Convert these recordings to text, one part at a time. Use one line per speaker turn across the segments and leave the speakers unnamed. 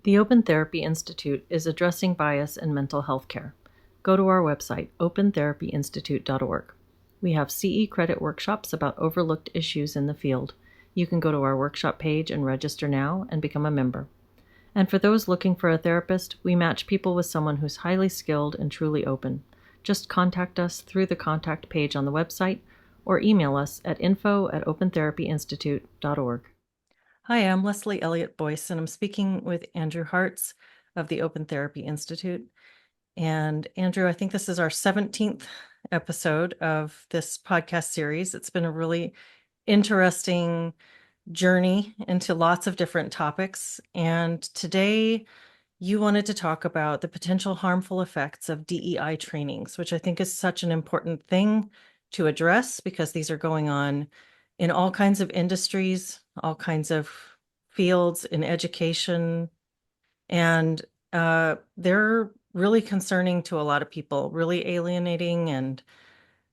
The Open Therapy Institute is addressing bias in mental health care. Go to our website, opentherapyinstitute.org. We have CE credit workshops about overlooked issues in the field. You can go to our workshop page and register now and become a member. And for those looking for a therapist, we match people with someone who's highly skilled and truly open. Just contact us through the contact page on the website or email us at info@opentherapyinstitute.org. Hi, I'm Leslie Elliott Boyce, and I'm speaking with Andrew Hartz of the Open Therapy Institute. And Andrew, I think this is our 17th episode of this podcast series. It's been a really interesting journey into lots of different topics. And today you wanted to talk about the potential harmful effects of DEI trainings, which I think is such an important thing to address because these are going on in all kinds of industries, all kinds of fields in education, and they're really concerning to a lot of people, really alienating, and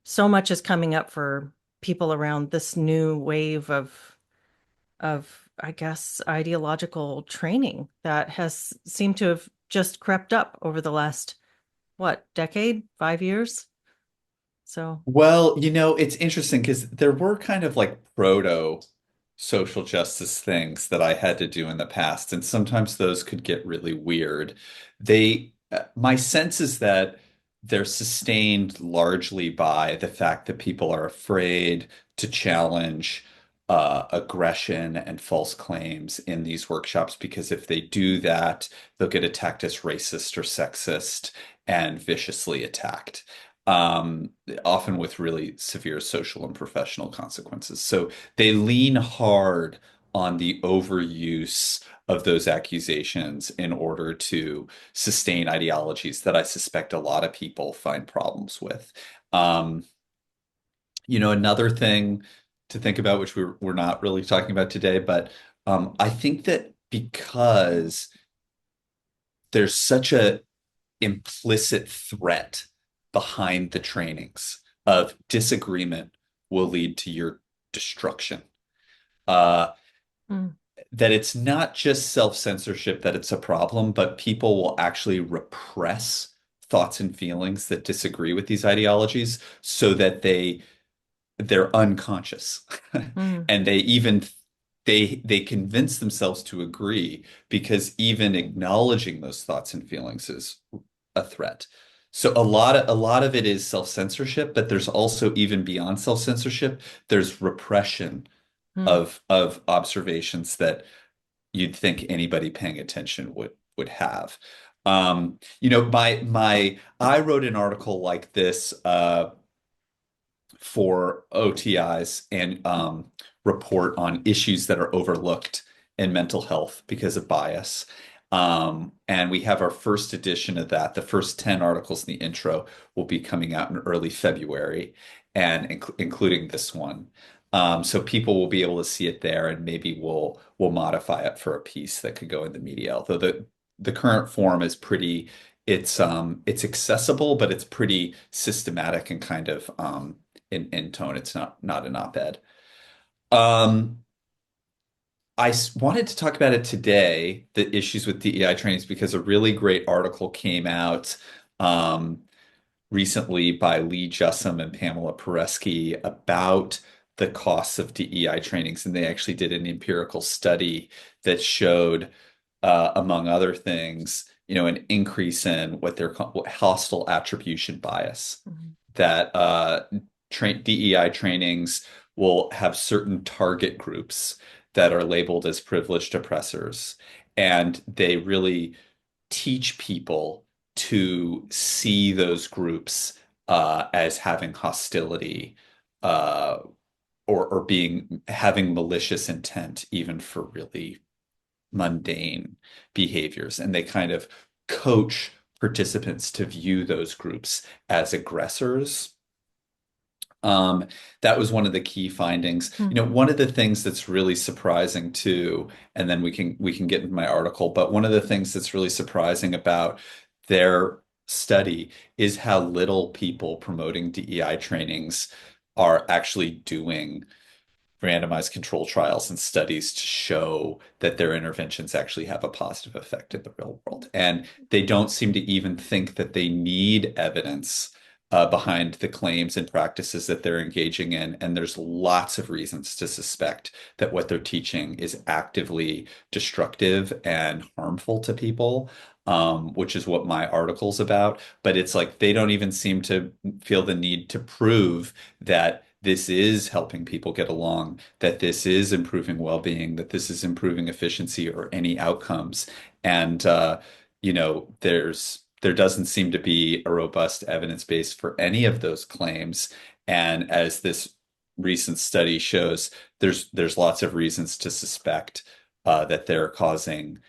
so much is coming up for people around this new wave of I guess ideological training that has seemed to have just crept up over the last what decade, 5 years. So
Well, it's interesting because there were kind of like proto social justice things that I had to do in the past, and sometimes those could get really weird. My sense is that they're sustained largely by the fact that people are afraid to challenge aggression and false claims in these workshops because if they do that, they'll get attacked as racist or sexist and viciously attacked. Um, Often with really severe social and professional consequences. So they lean hard on the overuse of those accusations in order to sustain ideologies that I suspect a lot of people find problems with. Um, Another thing to think about, which we're not really talking about today, but I think that because there's such a implicit threat behind the trainings of disagreement will lead to your destruction. Uh,
mm,
that it's not just self-censorship that it's a problem, but people will actually repress thoughts and feelings that disagree with these ideologies so that they're unconscious.
mm,
And they convince themselves to agree because even acknowledging those thoughts and feelings is a threat. So a lot of it is self-censorship, but there's also even beyond self-censorship, there's repression
mm,
of observations that you'd think anybody paying attention would have. My I wrote an article like this for OTIs and report on issues that are overlooked in mental health because of bias. And we have our first edition of that. The first 10 articles in the intro will be coming out in early February, and including this one. So people will be able to see it there, and maybe we'll modify it for a piece that could go in the media. Although the current form is pretty, it's accessible, but it's pretty systematic and kind of in tone. It's not an op-ed. Um, wanted to talk about it today, the issues with DEI trainings, because a really great article came out um, recently by Lee Jussum and Pamela Paresky about the costs of DEI trainings. And they actually did an empirical study that showed, among other things, an increase in what they're called hostile attribution bias,
mm,
that DEI trainings will have certain target groups that are labeled as privileged oppressors, and they really teach people to see those groups as having hostility uh, or being having malicious intent, even for really mundane behaviors, and they kind of coach participants to view those groups as aggressors. Um, that was one of the key findings.
mm,
One of the things that's really surprising too, and then we can get into my article, but one of the things that's really surprising about their study is how little people promoting DEI trainings are actually doing randomized control trials and studies to show that their interventions actually have a positive effect in the real world. And they don't seem to even think that they need evidence behind the claims and practices that they're engaging in. And there's lots of reasons to suspect that what they're teaching is actively destructive and harmful to people. Which is what my article's about. But it's like they don't even seem to feel the need to prove that this is helping people get along, that this is improving well-being, that this is improving efficiency or any outcomes. And there doesn't seem to be a robust evidence base for any of those claims. And as this recent study shows, there's lots of reasons to suspect that they're causing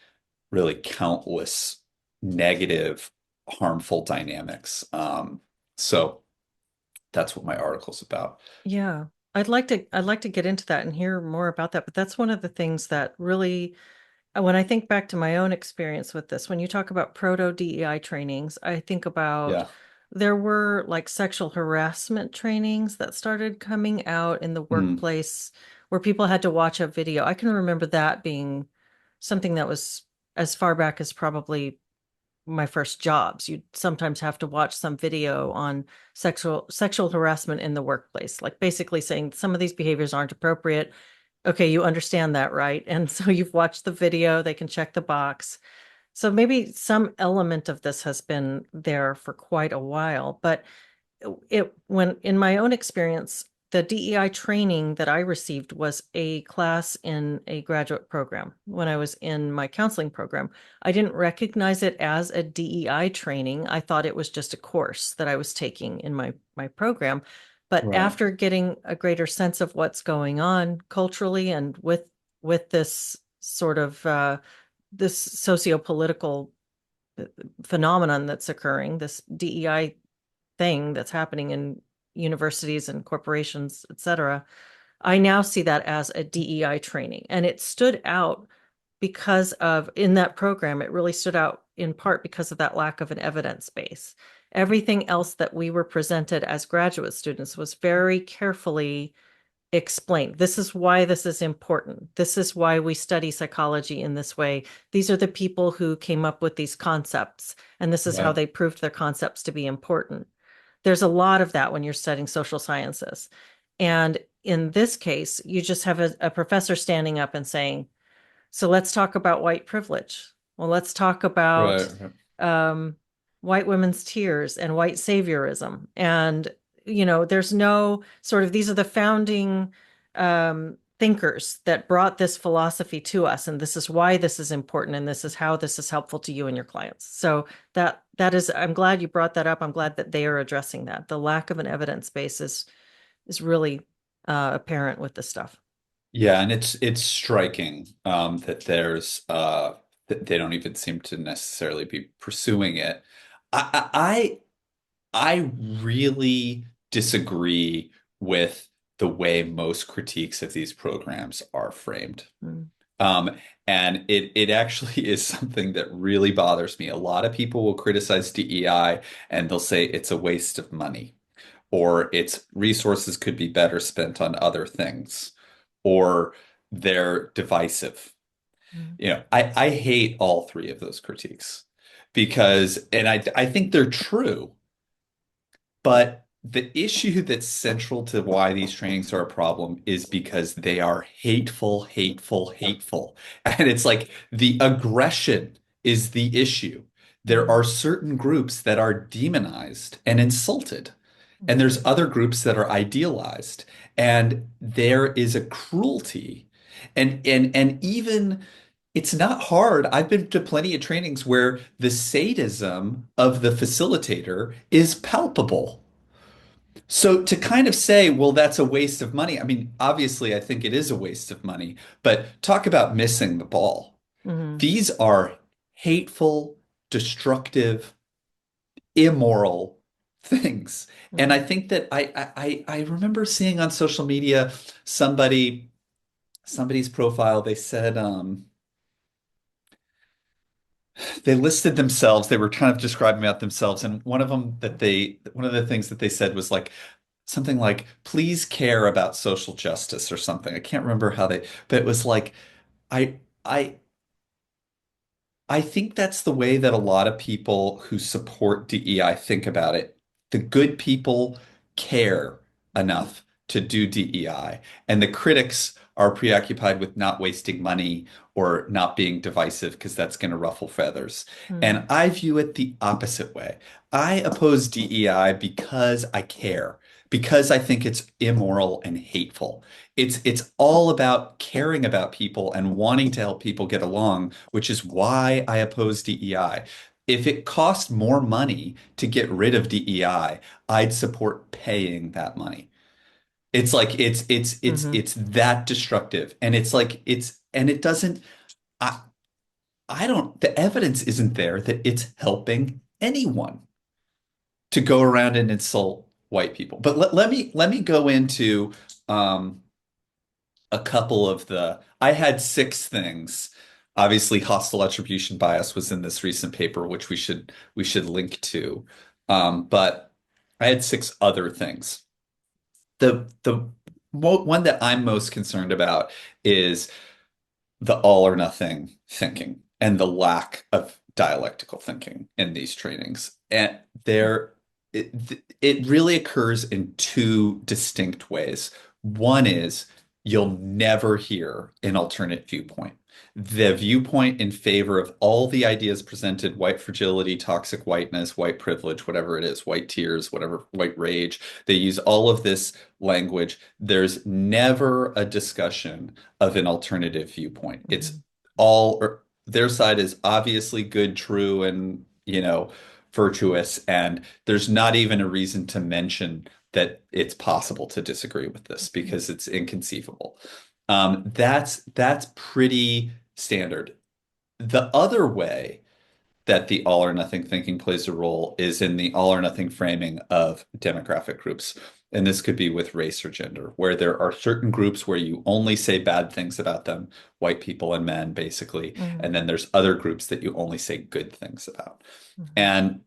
really countless negative, harmful dynamics. So that's what my article's about.
Yeah. I'd like to get into that and hear more about that, but that's one of the things that really when I think back to my own experience with this, when you talk about proto DEI trainings, I think about
Yeah.
there were like sexual harassment trainings that started coming out in the
Mm,
workplace where people had to watch a video. I can remember that being something that was as far back as probably my first jobs. You'd sometimes have to watch some video on sexual harassment in the workplace, like basically saying some of these behaviors aren't appropriate. Okay, you understand that, right? And so you've watched the video, they can check the box. So maybe some element of this has been there for quite a while, but it when in my own experience, the DEI training that I received was a class in a graduate program. When I was in my counseling program, I didn't recognize it as a DEI training. I thought it was just a course that I was taking in my program. But
right.
after getting a greater sense of what's going on culturally and with this sort of this socio-political phenomenon that's occurring, this DEI thing that's happening in universities and corporations, et cetera, I now see that as a DEI training. And it stood out because of, in that program, it really stood out in part because of that lack of an evidence base. Everything else that we were presented as graduate students was very carefully explained. This is why this is important. This is why we study psychology in this way. These are the people who came up with these concepts, and this is how
Right.
they proved their concepts to be important. There's a lot of that when you're studying social sciences. And in this case, you just have a professor standing up and saying, so let's talk about white privilege. Well, let's talk about
Right. Right.
um, white women's tears and white saviorism. And, there's no sort of, these are the founding thinkers that brought this philosophy to us. And this is why this is important. And this is how this is helpful to you and your clients. So that is, I'm glad you brought that up. I'm glad that they are addressing that. The lack of an evidence base is really apparent with this stuff.
Yeah, and it's striking that there's that they don't even seem to necessarily be pursuing it. I I really disagree with the way most critiques of these programs are framed.
Mm.
Um, and it actually is something that really bothers me. A lot of people will criticize DEI and they'll say it's a waste of money, or its resources could be better spent on other things, or they're divisive.
Mm.
I hate all three of those critiques because, and I think they're true. But the issue that's central to why these trainings are a problem is because they are hateful, hateful, hateful. And it's like the aggression is the issue. There
Mm.
are certain groups that are demonized and insulted, and
Mm.
there's other groups that are idealized. And there is a cruelty. And even it's not hard. I've been to plenty of trainings where the sadism of the facilitator is palpable. So to kind of say, well, that's a waste of money. I mean, obviously, I think it is a waste of money, but talk about missing the ball.
Mhm.
These are hateful, destructive, immoral things. And I
Mhm.
think that I remember seeing on social media somebody's profile, they said they listed themselves, they were kind of describing about themselves, and one of the things that they said was like, something like, please care about social justice or something. I can't remember how they, but it was like, I, I, I think that's the way that a lot of people who support DEI think about it. The good people care enough to do DEI, and the critics are preoccupied with not wasting money or not being divisive because that's going to ruffle feathers.
Mm,
And I view it the opposite way. I oppose DEI because I care, because I think it's immoral and hateful. It's all about caring about people and wanting to help people get along, which is why I oppose DEI. If it cost more money to get rid of DEI, I'd support paying that money. It's like
hmm
it's that destructive. And it's like it's and it doesn't I I don't the evidence isn't there that it's helping anyone to go around and insult white people. But let me go into um a couple of the I had six things. Obviously, hostile attribution bias was in this recent paper, which we should link to. But I had six other things. The one that I'm most concerned about is the all or nothing thinking and the lack of dialectical thinking in these trainings. And it really occurs in two distinct ways. One is you'll never hear an alternate viewpoint. The viewpoint in favor of all the ideas presented, white fragility, toxic whiteness, white privilege, whatever it is, white tears, whatever, white rage, they use all of this language. There's never a discussion of an alternative viewpoint. It's
hmm
all or their side is obviously good, true, and virtuous, and there's not even a reason to mention that it's possible to disagree with this because it's inconceivable. That's pretty standard. The other way that the all or nothing thinking plays a role is in the all or nothing framing of demographic groups. And this could be with race or gender, where there are certain groups where you only say bad things about them, white people and men, basically.
hmm
And then there's other groups that you only say good things about.
hmm
And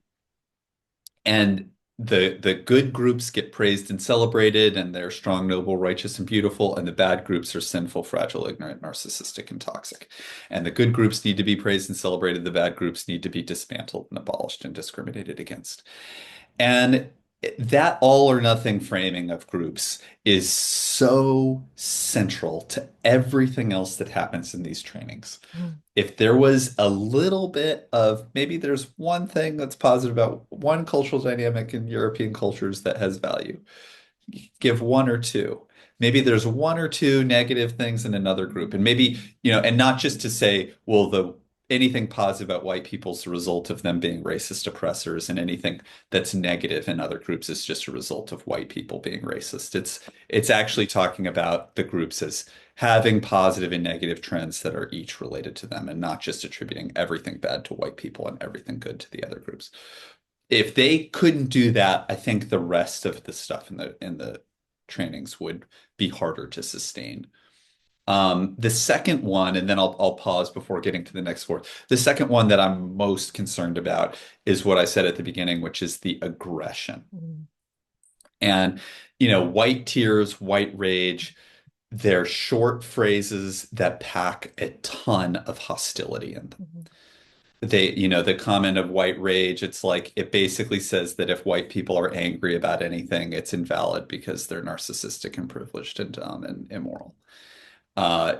and the good groups get praised and celebrated, and they're strong, noble, righteous, and beautiful, and the bad groups are sinful, fragile, ignorant, narcissistic, and toxic. And the good groups need to be praised and celebrated. The bad groups need to be dismantled and abolished and discriminated against. And that all or nothing framing of groups is so central to everything else that happens in these trainings. If there was a little bit of maybe there's one thing that's positive about one cultural dynamic in European cultures that has value, give one or two. Maybe there's one or two negative things in another group. And maybe, and not just to say, well, the anything positive about white people is a result of them being racist oppressors, and anything that's negative in other groups is just a result of white people being racist. It's actually talking about the groups as having positive and negative trends that are each related to them, and not just attributing everything bad to white people and everything good to the other groups. If they couldn't do that, I think the rest of the stuff in the trainings would be harder to sustain. The second one, and then I'll pause before getting to the next four. The second one that I'm most concerned about is what I said at the beginning, which is the aggression.
hmm
And, white tears, white rage, they're short phrases that pack a ton of hostility in them.
hmm
The comment of white rage, it's like it basically says that if white people are angry about anything, it's invalid because they're narcissistic and privileged and dumb and immoral.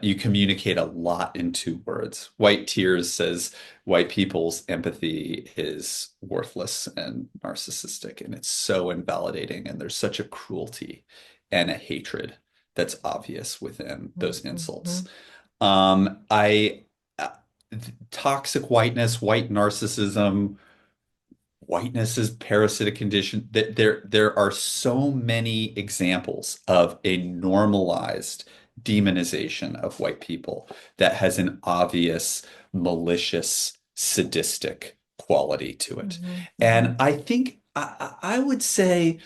You communicate a lot in two words. White tears says white people's empathy is worthless and narcissistic, and it's so invalidating. And there's such a cruelty and a hatred that's obvious within those
hmm
insults. I Toxic whiteness, white narcissism, whiteness is parasitic condition. That there are so many examples of a normalized demonization of white people that has an obvious malicious sadistic quality to it.
hmm
And
hmm
I think I would say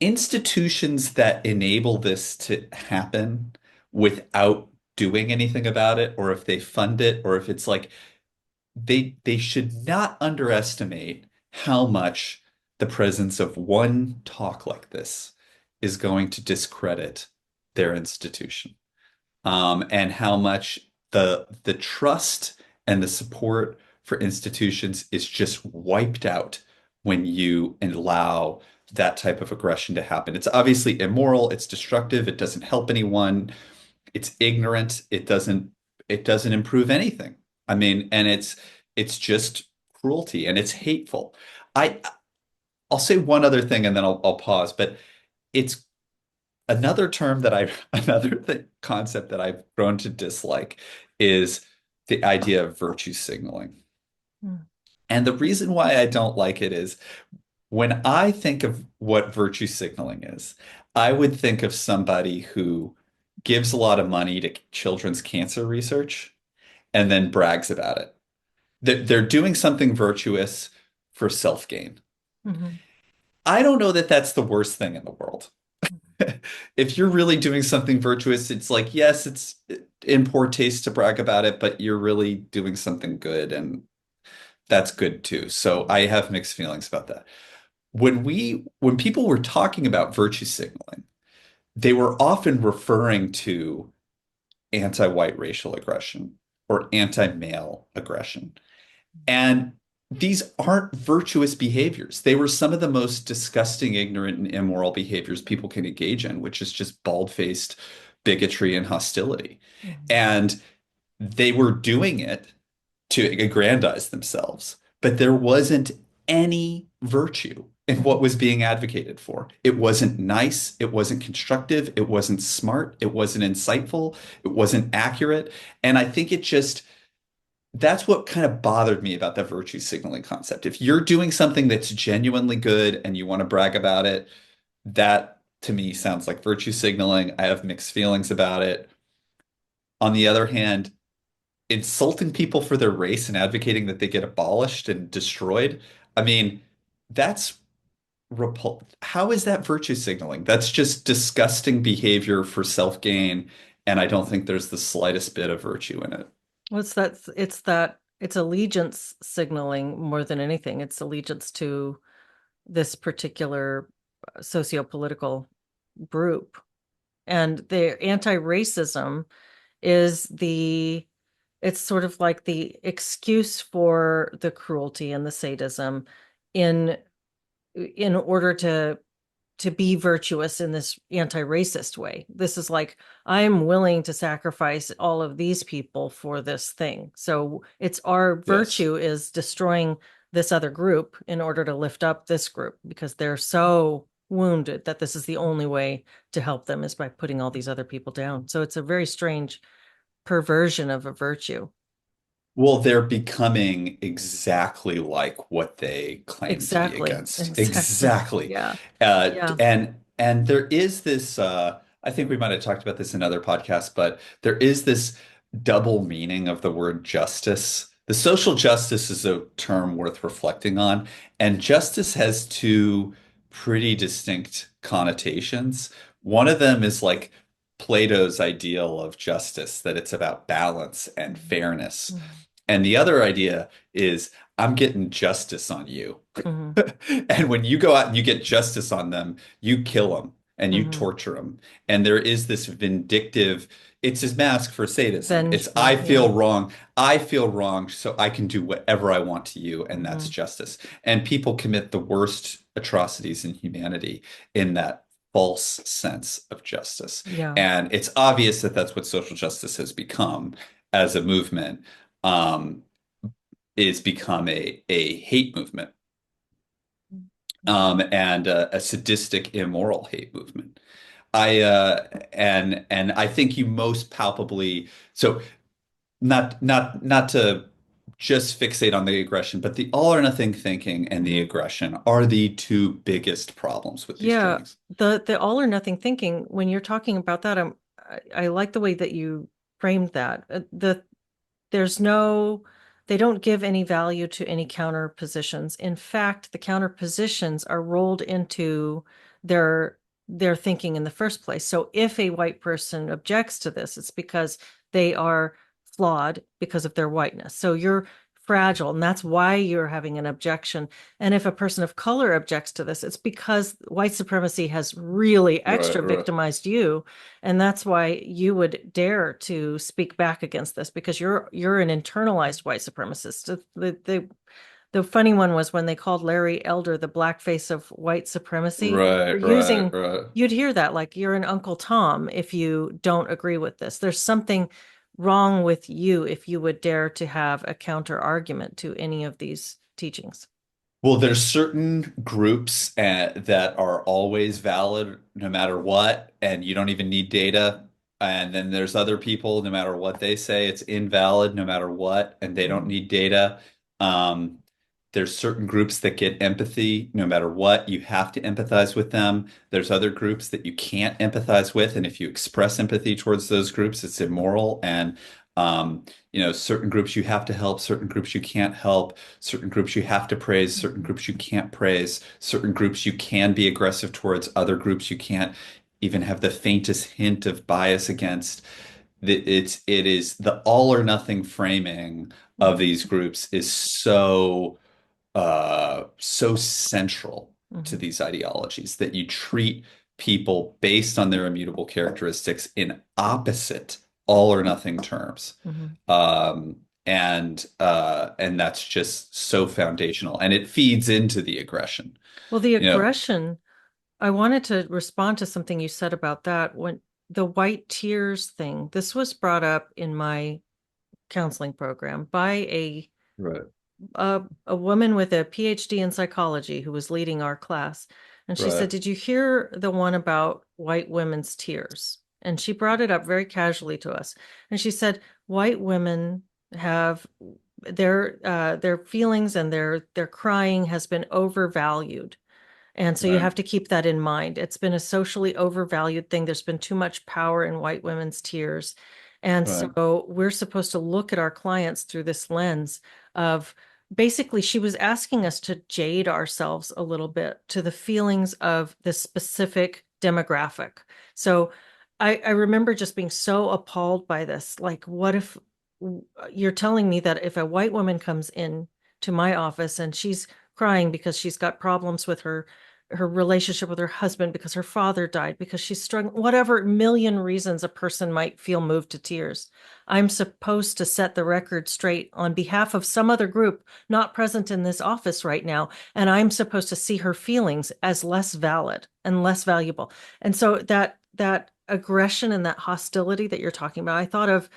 institutions that enable this to happen without doing anything about it, or if they fund it, or if it's like they should not underestimate how much the presence of one talk like this is going to discredit their institution, and how much the trust and the support for institutions is just wiped out when you allow that type of aggression to happen. It's obviously immoral, it's destructive, it doesn't help anyone, it's ignorant, it doesn't improve anything. I mean, and it's just cruelty and it's hateful. I I'll say one other thing and then I'll pause, but it's another term that another concept that I've grown to dislike is the idea of virtue signaling.
Mm.
And the reason why I don't like it is when I think of what virtue signaling is, I would think of somebody who gives a lot of money to children's cancer research and then brags about it. They're doing something virtuous for self-gain.
Mhm.
I don't know that that's the worst thing in the world. If you're really doing something virtuous, it's like, yes, it's in poor taste to brag about it, but you're really doing something good, and that's good too. So I have mixed feelings about that. When people were talking about virtue signaling, they were often referring to anti-white racial aggression or anti-male aggression. And these aren't virtuous behaviors. They were some of the most disgusting, ignorant, and immoral behaviors people can engage in, which is just bald-faced bigotry and hostility.
Mhm.
And they were doing it to aggrandize themselves, but there wasn't any virtue in what
Mhm.
was being advocated for. It wasn't nice, it wasn't constructive, it wasn't smart, it wasn't insightful, it wasn't accurate. And I think it just that's what kind of bothered me about the virtue signaling concept. If you're doing something that's genuinely good and you want to brag about it, that to me sounds like virtue signaling. I have mixed feelings about it. On the other hand, insulting people for their race and advocating that they get abolished and destroyed, I mean, that's how is that virtue signaling? That's just disgusting behavior for self-gain, and I don't think there's the slightest bit of virtue in it.
It's allegiance signaling more than anything. It's allegiance to this particular socio-political group. And the anti-racism is it's sort of like the excuse for the cruelty and the sadism in in order to be virtuous in this anti-racist way. This is like, I'm willing to sacrifice all of these people for this thing. So it's our
Yes.
virtue is destroying this other group in order to lift up this group because they're so wounded that this is the only way to help them is by putting all these other people down. So it's a very strange perversion of a virtue.
Well, they're becoming exactly like what they claim to be
Exactly.
against.
Exactly.
Exactly.
Yeah.
Uh,
Yeah.
and there is this, I think we might have talked about this in other podcasts, but there is this double meaning of the word justice. The social justice is a term worth reflecting on, and justice has two pretty distinct connotations. One of them is like Plato's ideal of justice, that it's about balance and fairness.
Mhm.
And the other idea is I'm getting justice on you.
Mhm.
And when you go out and you get justice on them, you kill them and you
Mhm.
torture them. And there is this vindictive, it's his mask for sadism. It's
Vengeful. Yeah.
I feel wrong, so I can do whatever I want to you, and that's
Mhm.
justice. And people commit the worst atrocities in humanity in that false sense of justice.
Yeah.
And it's obvious that that's what social justice has become as a movement, um, is become a hate movement, and a sadistic, immoral hate movement. And I think you most palpably so not to just fixate on the aggression, but the all or nothing thinking and the
Mhm.
aggression are the two biggest problems with these
Yeah,
trainings.
the all or nothing thinking, when you're talking about that, I like the way that you framed that. There's no, they don't give any value to any counter positions. In fact, the counter positions are rolled into their their thinking in the first place. So if a white person objects to this, it's because they are flawed because of their whiteness. So you're fragile, and that's why you're having an objection. And if a person of color objects to this, it's because white supremacy has really
Right,
extra
right.
victimized you, and that's why you would dare to speak back against this because you're an internalized white supremacist. The funny one was when they called Larry Elder the blackface of white supremacy. They're
Right, right,
using,
right.
you'd hear that like you're an Uncle Tom if you don't agree with this. There's something wrong with you if you would dare to have a counter argument to any of these teachings.
Well, there's certain groups that are always valid no matter what, and you don't even need data. And then there's other people, no matter what they say, it's invalid no matter what, and they don't
Mhm.
need data. Um, there's certain groups that get empathy no matter what. You have to empathize with them. There's other groups that you can't empathize with, and if you express empathy towards those groups, it's immoral. And certain groups you have to help, certain groups you can't help. Certain groups you have to praise, certain
Mhm.
groups you can't praise, certain groups you can be aggressive towards, other groups you can't even have the faintest hint of bias against. It is the all or nothing framing of
Mhm.
these groups is so central to
Mhm.
these ideologies that you treat people based on their immutable characteristics in opposite all or nothing terms.
Mhm.
Um, and that's just so foundational, and it feeds into the aggression.
Well, the
You know,
aggression, I wanted to respond to something you said about that when the white tears thing, this was brought up in my counseling program by
right,
a woman with a PhD in psychology who was leading our class. And she said,
right,
"Did you hear the one about white women's tears?" And she brought it up very casually to us. And she said, "White women have their feelings and their crying has been overvalued. And so you
right,
have to keep that in mind. It's been a socially overvalued thing. There's been too much power in white women's tears. And
right,
so we're supposed to look at our clients through this lens of basically, she was asking us to jade ourselves a little bit to the feelings of this specific demographic. So I remember just being so appalled by this. Like, what if you're telling me that if a white woman comes in to my office and she's crying because she's got problems with her relationship with her husband because her father died, because she's struggling, whatever million reasons a person might feel moved to tears. I'm supposed to set the record straight on behalf of some other group not present in this office right now. And I'm supposed to see her feelings as less valid and less valuable. And so that aggression and that hostility that you're talking about, I thought of,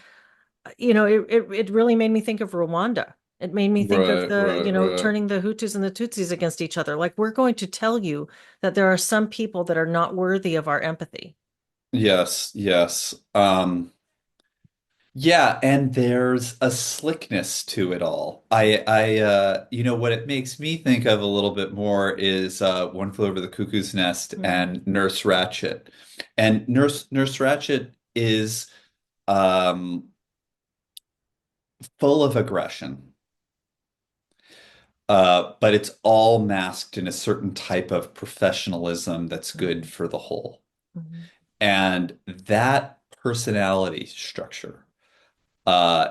it really made me think of Rwanda. It made me think of
right,
the,
right, right.
turning the Hutus and the Tutsis against each other. Like, we're going to tell you that there are some people that are not worthy of our empathy.
Yes, yes. Yeah, and there's a slickness to it all. What it makes me think of a little bit more is One Flew Over the Cuckoo's Nest
Mhm.
and Nurse Ratched. And Nurse Ratched is um, full of aggression, but it's all masked in a certain type of professionalism that's good
Mhm.
for the whole.
Mhm.
And that personality structure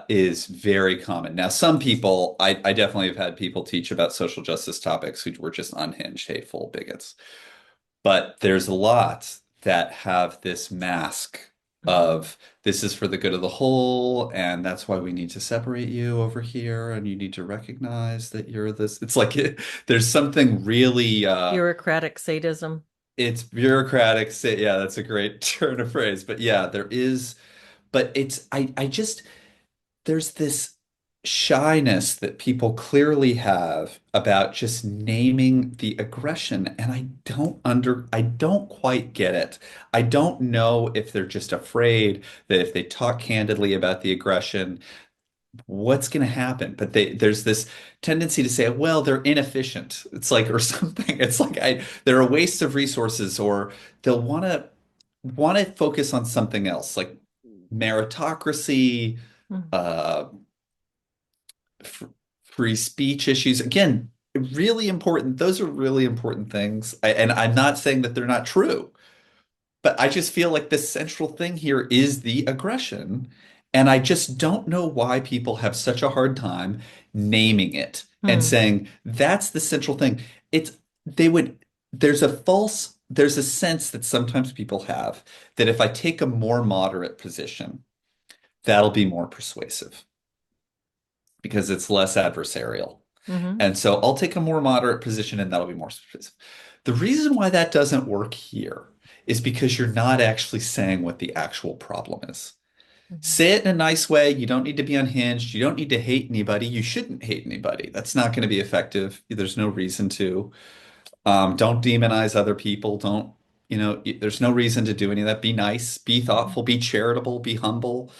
is very common. Now, some people, I definitely have had people teach about social justice topics who were just unhinged, hateful bigots. But there's a lot that have this mask
Mhm.
of this is for the good of the whole, and that's why we need to separate you over here, and you need to recognize that you're this. It's like there's something really
Bureaucratic sadism.
it's bureaucratic. Yeah, that's a great turn of phrase. But yeah, there is, but it's I just there's this shyness that people clearly have about just naming the aggression, and I don't quite get it. I don't know if they're just afraid that if they talk candidly about the aggression, what's going to happen. But there's this tendency to say, well, they're inefficient. It's like, or something. It's like they're a waste of resources, or they'll want to focus on something else, like meritocracy,
Mhm.
uh, f free speech issues. Again, really important. Those are really important things. And I'm not saying that they're not true, but I just feel like the central thing here is the aggression. And I just don't know why people have such a hard time naming it and
Hmm.
saying that's the central thing. It's they would there's a sense that sometimes people have that if I take a more moderate position, that'll be more persuasive because it's less adversarial.
Hmm.
And so I'll take a more moderate position and that'll be more persuasive. The reason why that doesn't work here is because you're not actually saying what the actual problem is.
Hmm.
Say it in a nice way. You don't need to be unhinged. You don't need to hate anybody. You shouldn't hate anybody. That's not going to be effective. There's no reason to. Don't demonize other people. Don't, there's no reason to do any of that. Be nice, be thoughtful, be charitable, be humble.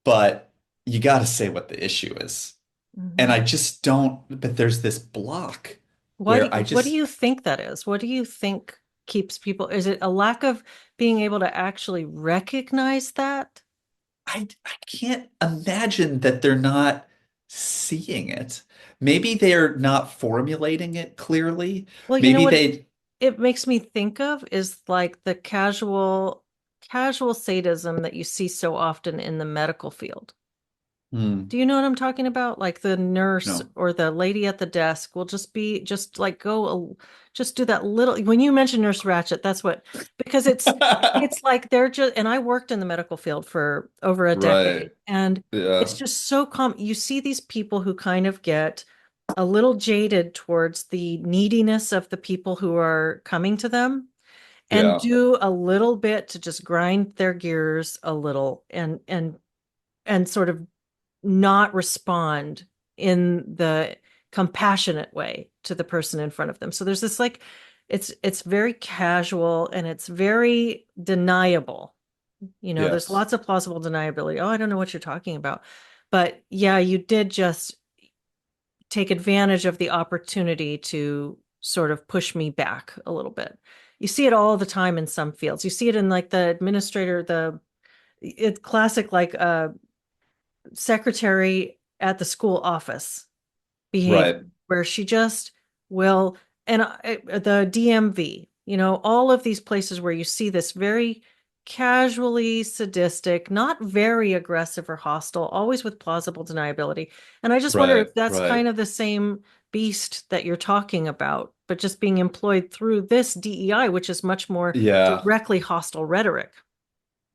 But you got to say what the issue is. And
Hmm.
I just don't, but there's this block where
What do you think that is? What do you think keeps people? Is it a lack of being able to actually recognize that?
I can't imagine that they're not seeing it. Maybe they're not formulating it clearly.
Well, you know
Maybe
what
they,
it makes me think of is like the casual sadism that you see so often in the medical field.
hmm,
Do you know what I'm talking about? Like the nurse
no.
or the lady at the desk will just like just do that little, when you mention Nurse Ratchet, that's what, because it's like they're just, and I worked in the medical field for over a decade,
Right.
and it's
Yeah.
just so you see these people who kind of get a little jaded towards the neediness of the people who are coming to them and
Yeah.
do a little bit to just grind their gears a little and sort of not respond in the compassionate way to the person in front of them. So there's this like it's very casual and it's very deniable. There's
Yes.
lots of plausible deniability. Oh, I don't know what you're talking about. But yeah, you did just take advantage of the opportunity to sort of push me back a little bit. You see it all the time in some fields. You see it in like the administrator, it's classic like secretary at the school office behavior
Right.
where she just will, and the DMV, all of these places where you see this very casually sadistic, not very aggressive or hostile, always with plausible deniability. And I just wonder
Right.
if that's
Right.
kind of the same beast that you're talking about, but just being employed through this DEI, which is much more
Yeah.
directly hostile rhetoric.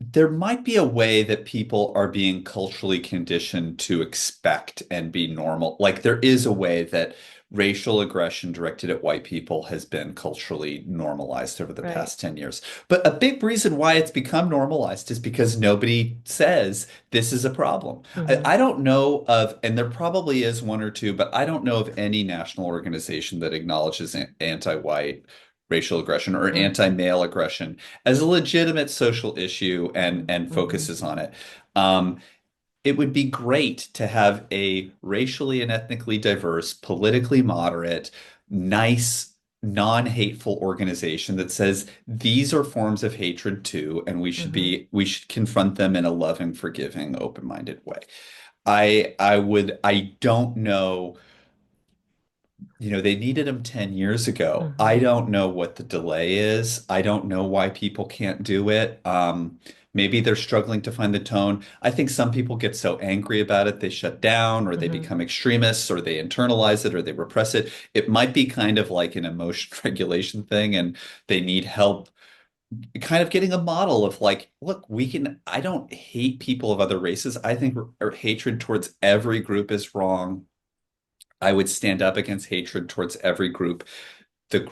There might be a way that people are being culturally conditioned to expect and be normal. Like there is a way that racial aggression directed at white people has been culturally normalized over the
Right.
past 10 years. But a big reason why it's become normalized is because nobody says this is a problem.
Hmm.
I don't know of, and there probably is one or two, but I don't know of any national organization that acknowledges anti-white racial aggression or
Hmm.
anti-male aggression as a legitimate social issue and
Hmm.
focuses on it. Um, it would be great to have a racially and ethnically diverse, politically moderate, nice, non-hateful organization that says these are forms of hatred too, and
Hmm.
we should confront them in a loving, forgiving, open-minded way. I don't know, they needed him 10 years ago. I
Hmm.
don't know what the delay is. I don't know why people can't do it. Maybe they're struggling to find the tone. I think some people get so angry about it, they shut down, or they
Hmm.
become extremists, or they internalize it, or they repress it. It might be kind of like an emotion regulation thing, and they need help kind of getting a model of like, look, I don't hate people of other races. I think hatred towards every group is wrong. I would stand up against hatred towards every group. The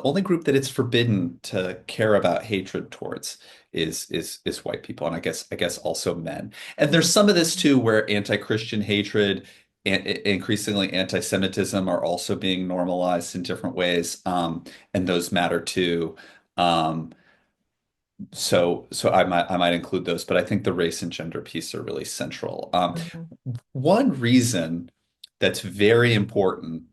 only group that it's forbidden to care about hatred towards is white people, and I guess also men. And there's some of this
Hmm.
too, where anti-Christian hatred and increasingly anti-Semitism are also being normalized in different ways, and those matter too. Um, so I might include those, but I think the race and gender piece are really central.
Hmm.
One reason that's very important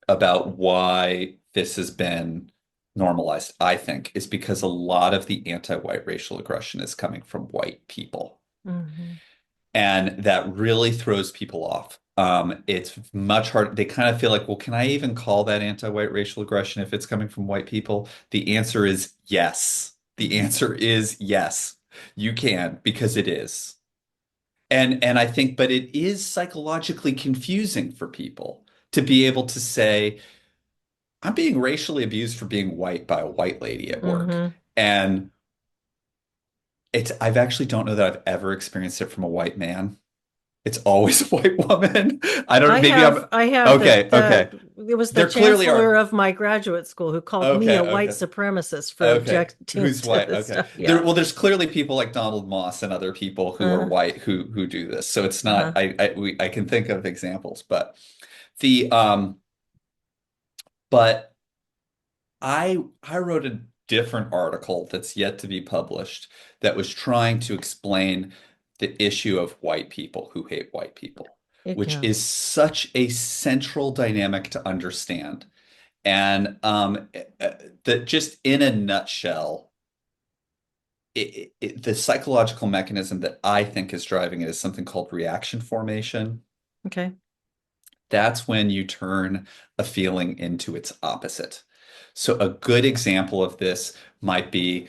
about why this has been normalized, I think, is because a lot of the anti-white racial aggression is coming from white people.
Hmm.
And that really throws people off. It's much harder. They kind of feel like, well, can I even call that anti-white racial aggression if it's coming from white people? The answer is yes. The
Hmm.
answer is yes. You can, because it is. And I think, but it is psychologically confusing for people to be able to say, I'm being racially abused for being white by a white lady at work.
Mm-hmm.
And I've actually don't know that I've ever experienced it from a white man. It's always a white woman. I don't know, maybe I'm
I have
okay, okay.
it was the
There clearly
chancellor
are.
of my graduate school who called me
Okay,
a white
okay.
supremacist for
Okay.
objecting
Who's
to
white?
this
Okay.
stuff. Yeah.
There's clearly people like Donald Moss and other people who are
Uh,
white who do this. So it's not
uh-huh.
I can think of examples, but the but I wrote a different article that's yet to be published that was trying to explain the issue of white people who hate white people, which
Yeah.
is such a central dynamic to understand. And that just in a nutshell, the psychological mechanism that I think is driving it is something called reaction formation.
Okay.
That's when you turn a feeling into its opposite. So a good example of this might be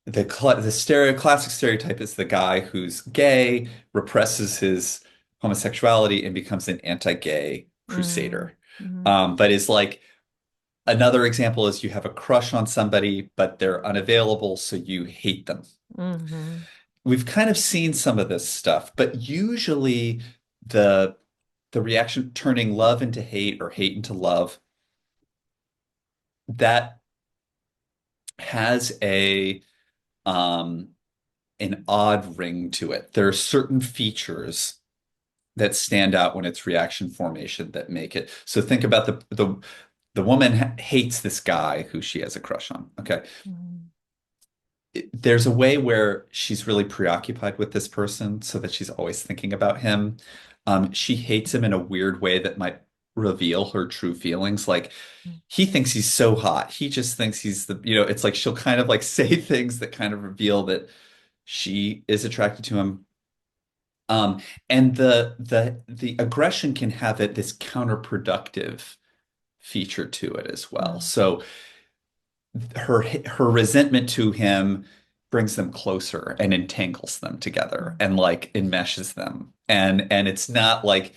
the classic stereotype is the guy who's gay, represses his homosexuality, and becomes an anti-gay
Mm-hmm.
crusader.
Mm-hmm.
But is like another example is you have a crush on somebody, but they're unavailable, so you hate them.
Mm-hmm.
We've kind of seen some of this stuff, but usually the the reaction turning love into hate or hate into love, that has a um an odd ring to it. There are certain features that stand out when it's reaction formation that make it. So think about the woman hates this guy who she has a crush on. Okay.
Mm-hmm.
There's a way where she's really preoccupied with this person so that she's always thinking about him. She hates him in a weird way that might reveal her true feelings. Like he thinks he's so hot. He just thinks he's it's like she'll kind of like say things that kind of reveal that she is attracted to him. Um, and the aggression can have this counterproductive feature to it as well.
Mm-hmm.
So her resentment to him brings them closer and entangles them together and like enmeshes them. And it's not like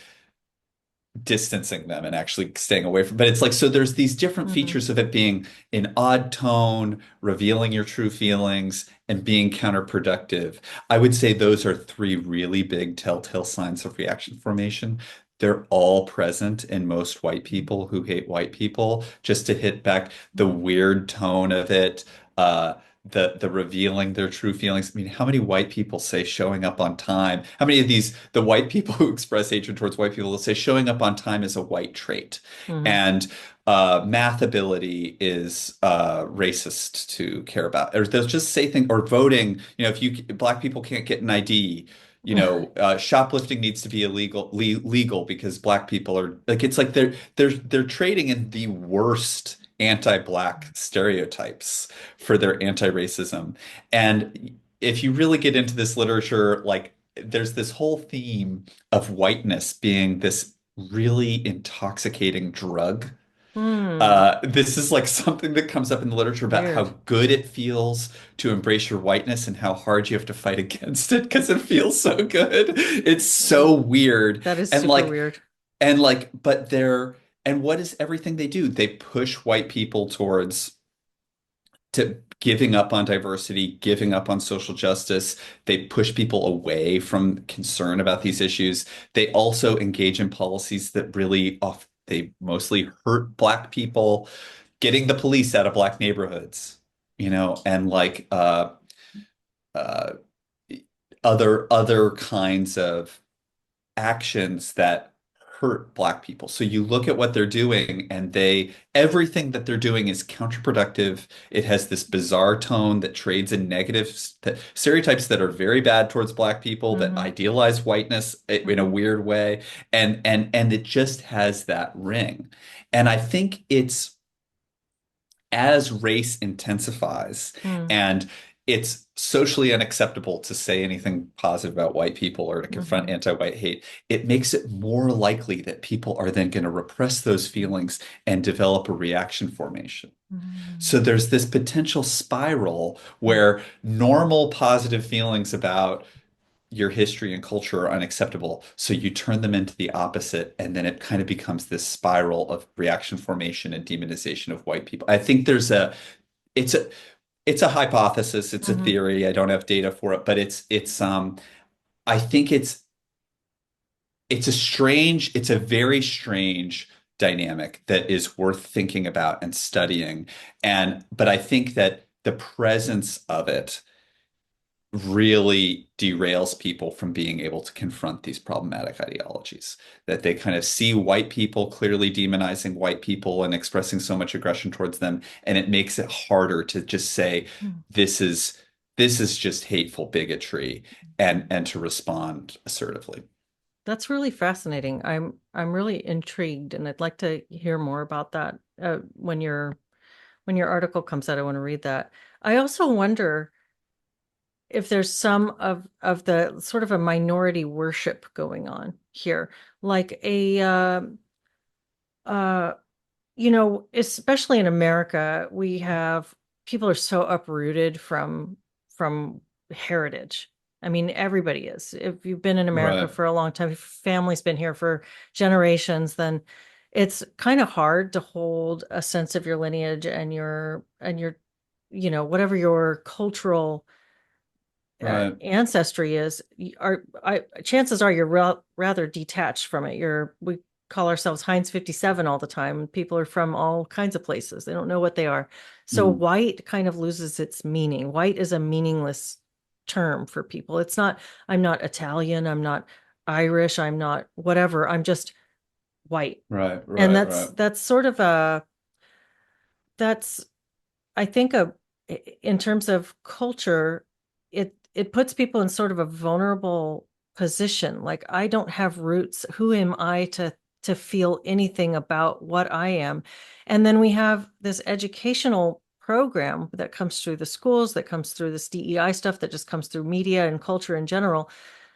distancing them and actually staying away from, but it's like, so there's these different
Mm-hmm.
features of it being an odd tone, revealing your true feelings, and being counterproductive. I would say those are three really big telltale signs of reaction formation. They're all present in most white people who hate white people. Just to hit back the weird tone of it, uh, the revealing their true feelings. I mean, how many white people say showing up on time? How many of the white people who express hatred towards white people will say showing up on time is a white trait,
Mm-hmm.
and math ability is racist to care about, or they'll just say things, or voting. If black people can't get an ID. Shoplifting needs to be legal because black people are like, it's like they're trading in the worst anti-black stereotypes for their anti-racism. And if you really get into this literature, like there's this whole theme of whiteness being this really intoxicating drug.
Mm.
This is like something that comes up in the literature about how
Weird.
good it feels to embrace your whiteness and how hard you have to fight against it because it feels so good. It's so weird.
That is
And
super
like,
weird.
but and what is everything they do? They push white people towards to giving up on diversity, giving up on social justice. They push people away from concern about these issues. They also engage in policies that they mostly hurt black people, getting the police out of black neighborhoods, and like uh, other kinds of actions that hurt black people. So you look at what they're doing and everything that they're doing is counterproductive. It has this bizarre tone that trades in stereotypes that are very bad towards black people, that
Mm-hmm.
idealize whiteness in a
Mm-hmm.
weird way. And it just has that ring. And I think it's as race intensifies
Mm.
and it's socially unacceptable to say anything positive about white people or to confront
Mhm.
anti-white hate, it makes it more likely that people are then going to repress those feelings and develop a reaction formation. So
Mhm.
there's this potential spiral
Mhm.
where normal positive feelings about your history and culture are unacceptable. So you turn them into the opposite, and then it kind of becomes this spiral of reaction formation and demonization of white people. I think it's a it's a hypothesis, it's a
Mhm.
theory. I don't have data for it, but I think it's a very strange dynamic that is worth thinking about and studying. But I think that the presence of it really derails people from being able to confront these problematic ideologies. That they kind of see white people clearly demonizing white people and expressing so much aggression towards them, and it makes it harder to just say
Mhm.
this is this is just hateful bigotry and to respond assertively.
That's really fascinating. I'm really intrigued, and I'd like to hear more about that when your article comes out. I want to read that. I also wonder if there's some of the sort of a minority worship going on here, like uh especially in America, we have people are so uprooted from heritage. I mean, everybody is. If you've been in America
Right,
for a long time, if your family's been here for generations, then it's kind of hard to hold a sense of your lineage and whatever your cultural
right,
ancestry is. Chances are you're rather detached from it. We call ourselves Heinz 57 all the time, and people are from all kinds of places. They don't know what they are. So
mm,
white kind of loses its meaning. White is a meaningless term for people. It's not, I'm not Italian, I'm not Irish, I'm not whatever. I'm just white.
right,
And
right, right,
that's sort of that's I think in terms of culture, it puts people in sort of a vulnerable position. Like, I don't have roots. Who am I to feel anything about what I am? And then we have this educational program that comes through the schools, that comes through this DEI stuff, that just comes through media and culture in general,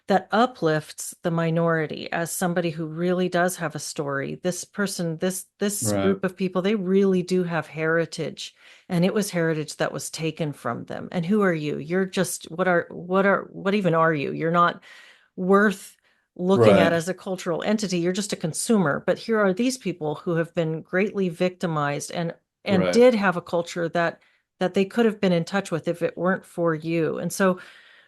that uplifts the minority as somebody who really does have a story. This person, this
right,
group of people, they really do have heritage, and it was heritage that was taken from them. And who are you? You're just what even are you? You're not worth looking at
right,
as a cultural entity. You're just a consumer. But here are these people who have been greatly victimized and
right,
did have a culture that they could have been in touch with if it weren't for you. And so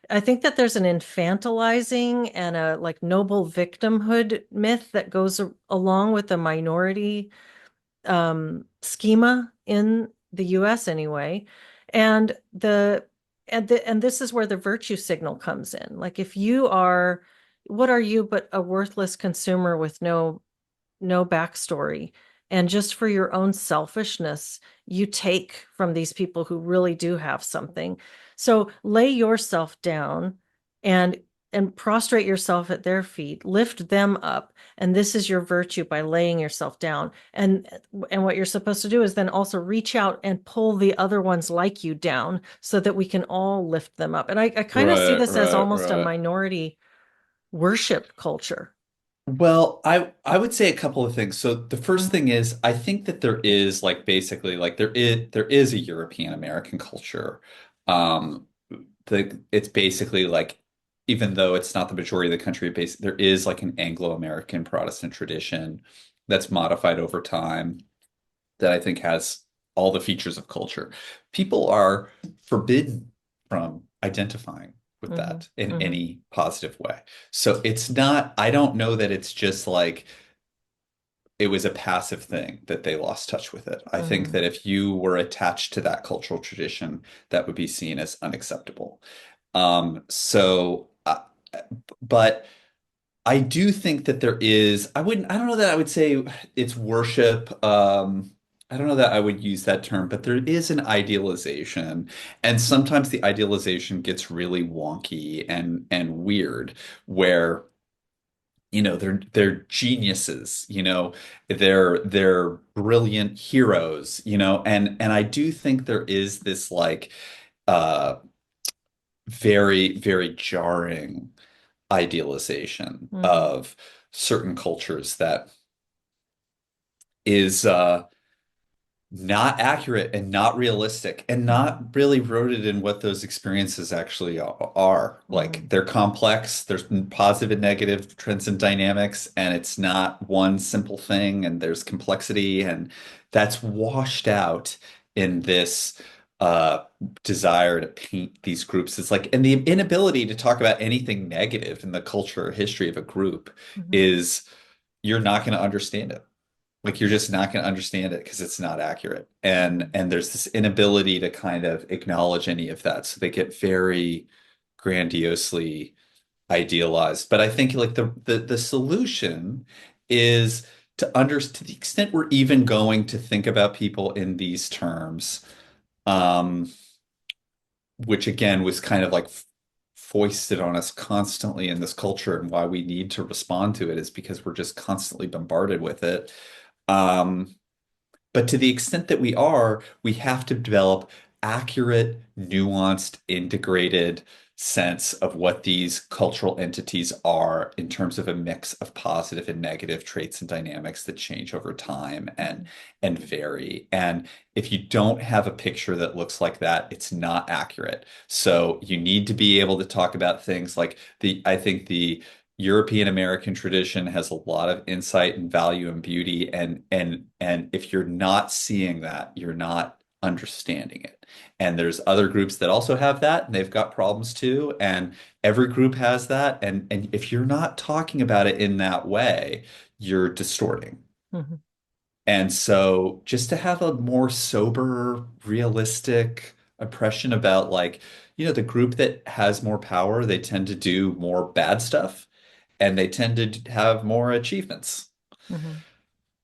I think that there's an infantilizing and a like noble victimhood myth that goes along with the minority schema in the US anyway. And and this is where the virtue signal comes in. Like, if you are, what are you but a worthless consumer with no backstory. And just for your own selfishness, you take from these people who really do have something. So lay yourself down and prostrate yourself at their feet, lift them up. And this is your virtue, by laying yourself down. And what you're supposed to do is then also reach out and pull the other ones like you down so that we can all lift them up. And I kind of see
right,
this as
right,
almost a
right.
minority worship culture.
Well, I would say a couple of things. So the first
Mhm.
thing is I think that there is like basically like there is a European American culture. Um it's basically like even though it's not the majority of the country, there is like an Anglo-American Protestant tradition that's modified over time that I think has all the features of culture. People are forbidden from identifying with
Mhm.
that in
Mhm.
any positive way. So it's not, I don't know that it's just like it was a passive thing that they lost touch with it. I think
Mhm.
that if you were attached to that cultural tradition, that would be seen as unacceptable. So, but I do think that I don't know that I would say it's worship. I don't know that I would use that term, but there is an idealization. And sometimes the idealization gets really wonky and weird where, they're geniuses, they're brilliant heroes, and I do think there is this like, uh very, very jarring idealization
Hmm.
of certain cultures that is not accurate and not realistic and
Hmm.
not really rooted in what those experiences actually are.
Hmm.
Like they're complex, there's positive and negative trends and dynamics, and it's not one simple thing, and there's complexity, and that's washed out in this uh desire to paint these groups. It's like, and the inability to talk about anything negative in the culture or history of a group
Hmm.
is you're not going to understand it. Like you're just not going to understand it because it's not accurate.
Hmm.
And there's this inability to kind of acknowledge any of that. So they get very grandiosely idealized. But I think like the solution is to the extent we're even going to think about people in these terms, um, which again was kind of like foisted on us constantly in this culture, and why we need to respond to it is because we're just constantly bombarded with it. Um, but to the extent that we are, we have to develop accurate, nuanced, integrated sense of what these cultural entities are in terms of a mix of positive and negative traits and dynamics that change over time
Hmm.
and vary. And if you don't have a picture that looks like that, it's not accurate. So you need to be able to talk about things like I think the European American tradition has a lot of insight and value and beauty, and if you're not seeing that, you're not understanding it. And there's other groups that also have that, and they've got problems too, and every group has that, and if you're not talking about it in that way, you're distorting.
Hmm.
And so just to have a more sober, realistic impression about like, the group that has more power, they tend to do more bad stuff and they tend to have more achievements.
Hmm.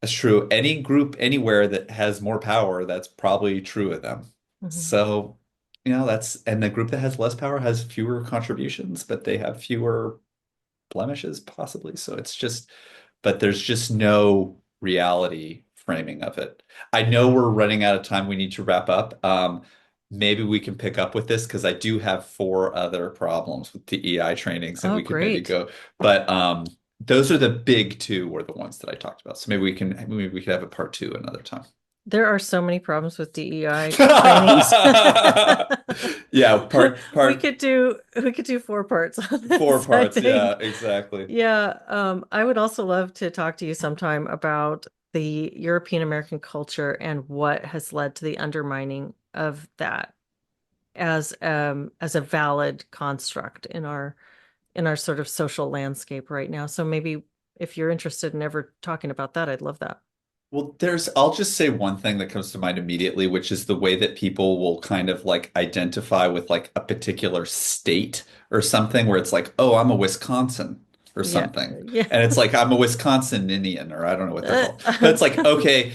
That's true. Any group anywhere that has more power, that's probably true of them.
Hmm.
So, and the group that has less power has fewer contributions, but they have fewer blemishes possibly. So it's just, but there's just no reality framing of it. I know we're running out of time. We need to wrap up. Maybe we can pick up with this because I do have four other problems with DEI trainings and
Oh,
we could maybe
great.
go, but those are the big two were the ones that I talked about. So maybe we could have a part two another time.
There are so many problems with DEI trainings.
Yeah,
We could do 4 parts on
four
this, I
parts. Yeah,
think.
exactly.
Yeah, I would also love to talk to you sometime about the European American culture and what has led to the undermining of that as a valid construct in our sort of social landscape right now. So maybe if you're interested in ever talking about that, I'd love that.
Well, I'll just say one thing that comes to mind immediately, which is the way that people will kind of like identify with like a particular state or something where it's like, oh, I'm a Wisconsin or
Yeah,
something.
yeah.
And it's like, I'm a Wisconsinian or I don't know what they're
Uh,
called. But it's like, okay,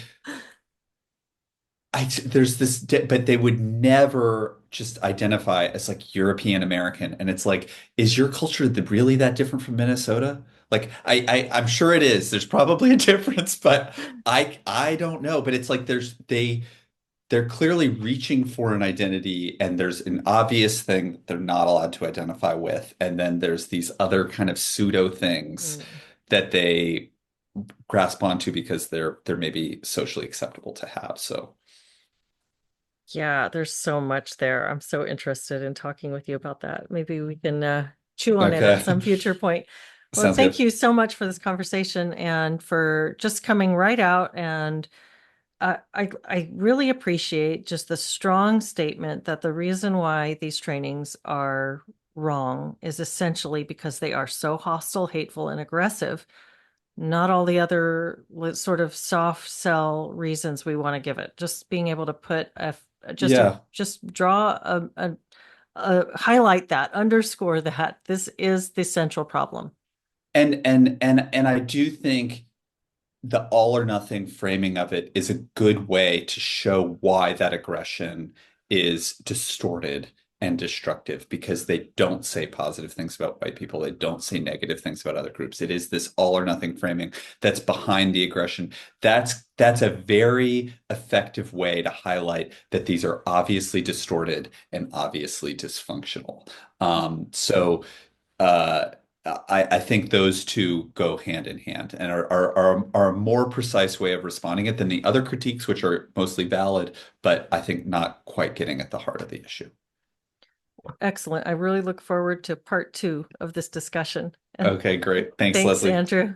there's this, but they would never just identify as like European American. And it's like, is your culture really that different from Minnesota? Like, I'm sure it is. There's probably a difference, but I don't know. But it's like they're clearly reaching for an identity, and there's an obvious thing that they're not allowed to identify with, and then there's these other kind of pseudo things
Mm.
that they grasp onto because they're maybe socially acceptable to have. So.
Yeah, there's so much there. I'm so interested in talking with you about that. Maybe we can chew on it at
Okay.
some future point. Well,
Sounds
thank
good.
you so much for this conversation and for just coming right out. And I really appreciate just the strong statement that the reason why these trainings are wrong is essentially because they are so hostile, hateful, and aggressive, not all the other sort of soft sell reasons we want to give it. Just being able to put
Yeah.
just draw highlight that, underscore that this is the central problem.
And I do think the all or nothing framing of it is a good way to show why that aggression is distorted and destructive because they don't say positive things about white people. They don't say negative things about other groups. It is this all or nothing framing that's behind the aggression. That's a very effective way to highlight that these are obviously distorted and obviously dysfunctional. So I think those two go hand in hand and are a more precise way of responding it than the other critiques, which are mostly valid, but I think not quite getting at the heart of the issue.
Excellent. I really look forward to part two of this discussion. And
Okay, great. Thanks,
thanks,
Leslie.
Andrew.